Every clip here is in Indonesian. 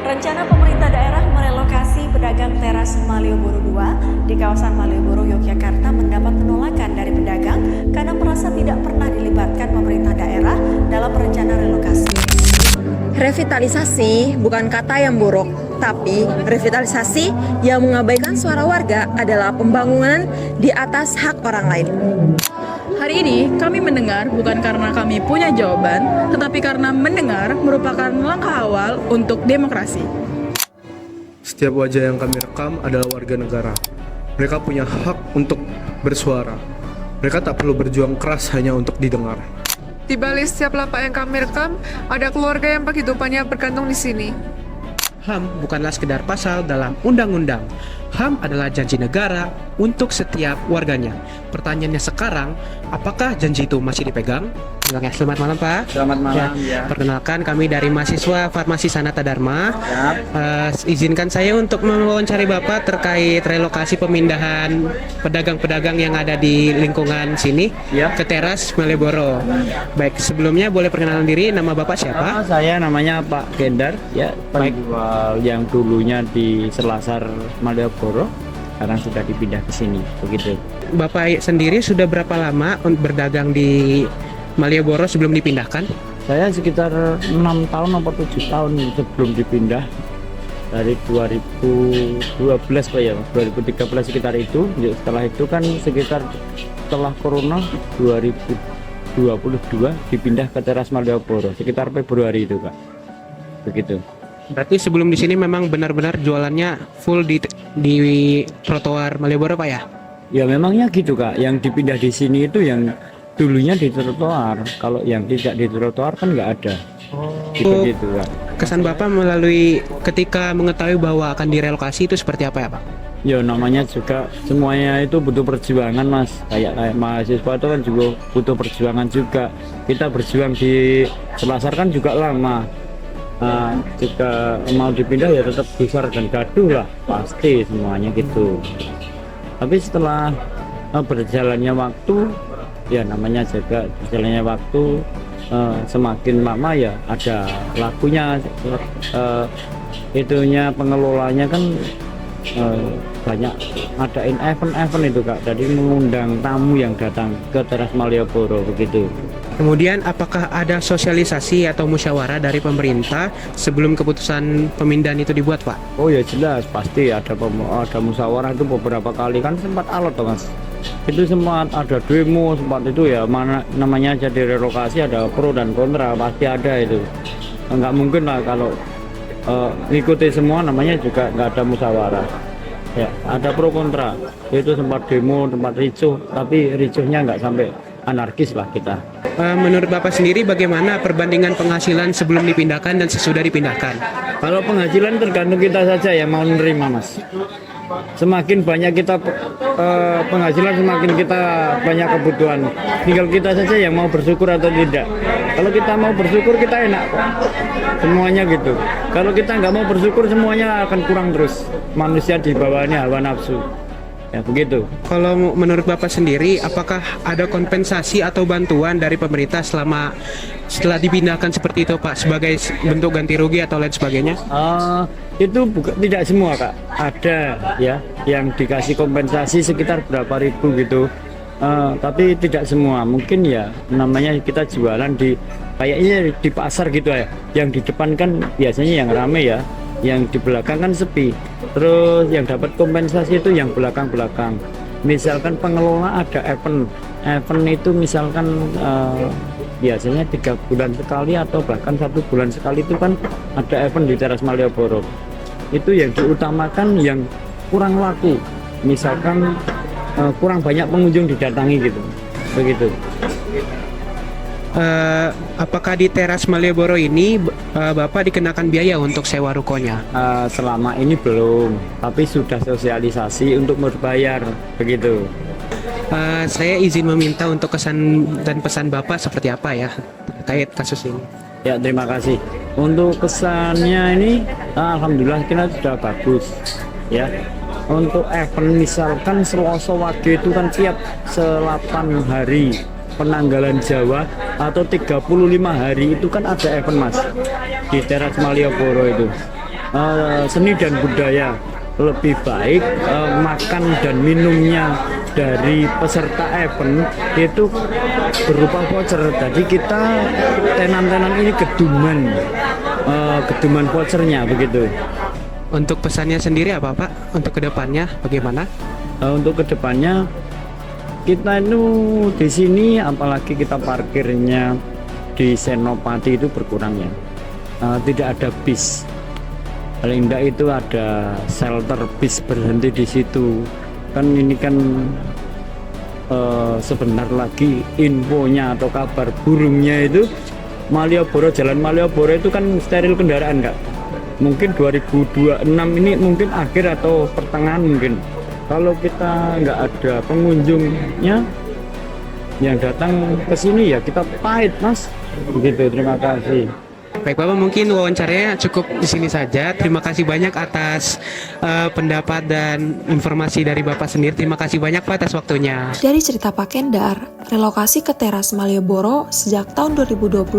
Rencana pemerintah daerah merelokasi pedagang teras Malioboro II di kawasan Malioboro, Yogyakarta mendapat penolakan dari pedagang karena merasa tidak pernah dilibatkan pemerintah daerah dalam rencana relokasi. Revitalisasi bukan kata yang buruk, tapi revitalisasi yang mengabaikan suara warga adalah pembangunan di atas hak orang lain. Hari ini kami mendengar bukan karena kami punya jawaban, tetapi karena mendengar merupakan langkah awal untuk demokrasi. Setiap wajah yang kami rekam adalah warga negara. Mereka punya hak untuk bersuara. Mereka tak perlu berjuang keras hanya untuk didengar. Di balik setiap lapak yang kami rekam, ada keluarga yang penghidupannya bergantung di sini. HAM bukanlah sekedar pasal dalam undang-undang. HAM adalah janji negara untuk setiap warganya. Pertanyaannya sekarang, apakah janji itu masih dipegang? Selamat malam Pak. Selamat malam ya. Perkenalkan, kami dari mahasiswa Farmasi Sanata Dharma. Izinkan saya untuk mewawancari Bapak terkait relokasi pemindahan pedagang-pedagang yang ada di lingkungan sini ke teras Malioboro. Baik, sebelumnya boleh perkenalan diri, nama Bapak siapa? Saya namanya Pak Gendar ya, penjual yang dulunya di Selasar Malioboro, sekarang sudah dipindah ke sini, begitu. Bapak sendiri sudah berapa lama berdagang di Malioboro sebelum dipindahkan? Saya sekitar 6 tahun atau 7 tahun sebelum dipindah, dari 2012 Pak ya, 2013 sekitar itu. Setelah itu kan sekitar setelah Corona 2022 dipindah ke teras Malioboro sekitar Februari itu Pak, begitu. Berarti sebelum di sini memang benar-benar jualannya full di trotoar Malioboro Pak ya? Ya memangnya gitu Kak, yang dipindah di sini itu yang dulunya di trotoar, kalau yang tidak di trotoar kan nggak ada. Gitu Kak. Kesan Bapak melalui ketika mengetahui bahwa akan direlokasi itu seperti apa ya Pak? Ya namanya juga semuanya itu butuh perjuangan Mas, kayak mahasiswa itu kan juga butuh perjuangan juga. Kita berjuang di Selasar kan juga lama. Jika mau dipindah ya tetap besar dan gaduh lah, pasti semuanya gitu. Tapi setelah berjalannya waktu, ya namanya juga berjalannya waktu, semakin lama ya ada lakunya, itunya pengelolanya kan banyak adain event-event itu Kak, jadi mengundang tamu yang datang ke teras Malioboro begitu. Kemudian apakah ada sosialisasi atau musyawarah dari pemerintah sebelum keputusan pemindahan itu dibuat Pak? Oh ya jelas, pasti ada musyawarah itu beberapa kali, kan sempat alot toh Mas. Itu sempat ada demo, sempat itu ya, mana namanya jadi relokasi ada pro dan kontra, pasti ada itu. Nggak mungkin lah kalau ngikuti semua, namanya juga nggak ada musyawarah. Ya, ada pro kontra. Itu sempat demo, sempat ricuh, tapi ricuhnya nggak sampai anarkis lah kita. Menurut Bapak sendiri bagaimana perbandingan penghasilan sebelum dipindahkan dan sesudah dipindahkan? Kalau penghasilan tergantung kita saja yang mau menerima Mas. Semakin banyak kita penghasilan, semakin kita banyak kebutuhan. Tinggal kita saja yang mau bersyukur atau tidak. Kalau kita mau bersyukur kita enak kok. Semuanya gitu. Kalau kita nggak mau bersyukur semuanya akan kurang terus. Manusia di bawahnya hawa nafsu. Ya begitu. Kalau menurut Bapak sendiri, apakah ada kompensasi atau bantuan dari pemerintah setelah dipindahkan seperti itu Pak, sebagai bentuk ganti rugi atau lain sebagainya? Itu tidak semua Kak. Ada ya yang dikasih kompensasi sekitar berapa ribu gitu. Tapi tidak semua. Mungkin ya namanya kita jualan di kayaknya di pasar gitu ya. Yang di depan kan biasanya yang rame ya. Yang di belakang kan sepi. Terus yang dapat kompensasi itu yang belakang-belakang. Misalkan pengelola ada event itu misalkan biasanya 3 bulan sekali atau bahkan 1 bulan sekali itu kan ada event di teras Malioboro. Itu yang diutamakan yang kurang laku, misalkan kurang banyak pengunjung didatangi gitu, begitu. Apakah di teras Malioboro ini Bapak dikenakan biaya untuk sewa rukonya? Selama ini belum, tapi sudah sosialisasi untuk berbayar, begitu. Saya izin meminta untuk kesan dan pesan Bapak seperti apa ya terkait kasus ini. Ya terima kasih. Untuk kesannya ini, alhamdulillah kita sudah bagus, ya. Untuk event misalkan Selasa Wage itu kan tiap 8 hari. Penanggalan Jawa atau 35 hari itu kan ada event Mas di teras Malioboro itu. seni dan budaya, lebih baik makan dan minumnya dari peserta event itu berupa voucher. Jadi kita tenan-tenan ini keduman vouchernya begitu. Untuk pesannya sendiri apa Pak? Untuk kedepannya bagaimana? Untuk kedepannya kita itu di sini, apalagi kita parkirnya di Senopati itu berkurang ya. Tidak ada bis. Paling tidak itu ada shelter bis berhenti di situ. Kan ini kan sebentar lagi infonya atau kabar burungnya itu Malioboro, Jalan Malioboro itu kan steril kendaraan Kak. Mungkin 2026 ini mungkin akhir atau pertengahan mungkin. Kalau kita nggak ada pengunjungnya yang datang ke sini ya kita pahit Mas. Begitu, terima kasih. Baik Bapak, mungkin wawancaranya cukup di sini saja. Terima kasih banyak atas pendapat dan informasi dari Bapak sendiri. Terima kasih banyak Pak atas waktunya. Dari cerita Pak Kendar, relokasi ke teras Malioboro sejak tahun 2022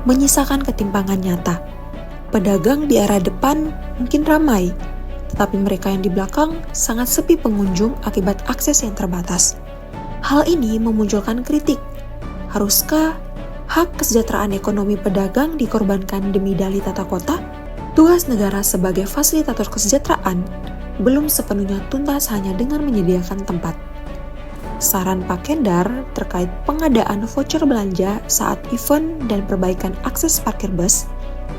menyisakan ketimpangan nyata. Pedagang di area depan mungkin ramai, tetapi mereka yang di belakang sangat sepi pengunjung akibat akses yang terbatas. Hal ini memunculkan kritik. Haruskah hak kesejahteraan ekonomi pedagang dikorbankan demi dalih tata kota? Tugas negara sebagai fasilitator kesejahteraan belum sepenuhnya tuntas hanya dengan menyediakan tempat. Saran Pak Kendar terkait pengadaan voucher belanja saat event dan perbaikan akses parkir bus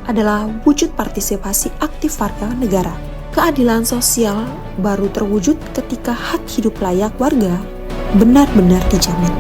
adalah wujud partisipasi aktif warga negara. Keadilan sosial baru terwujud ketika hak hidup layak warga benar-benar dijamin.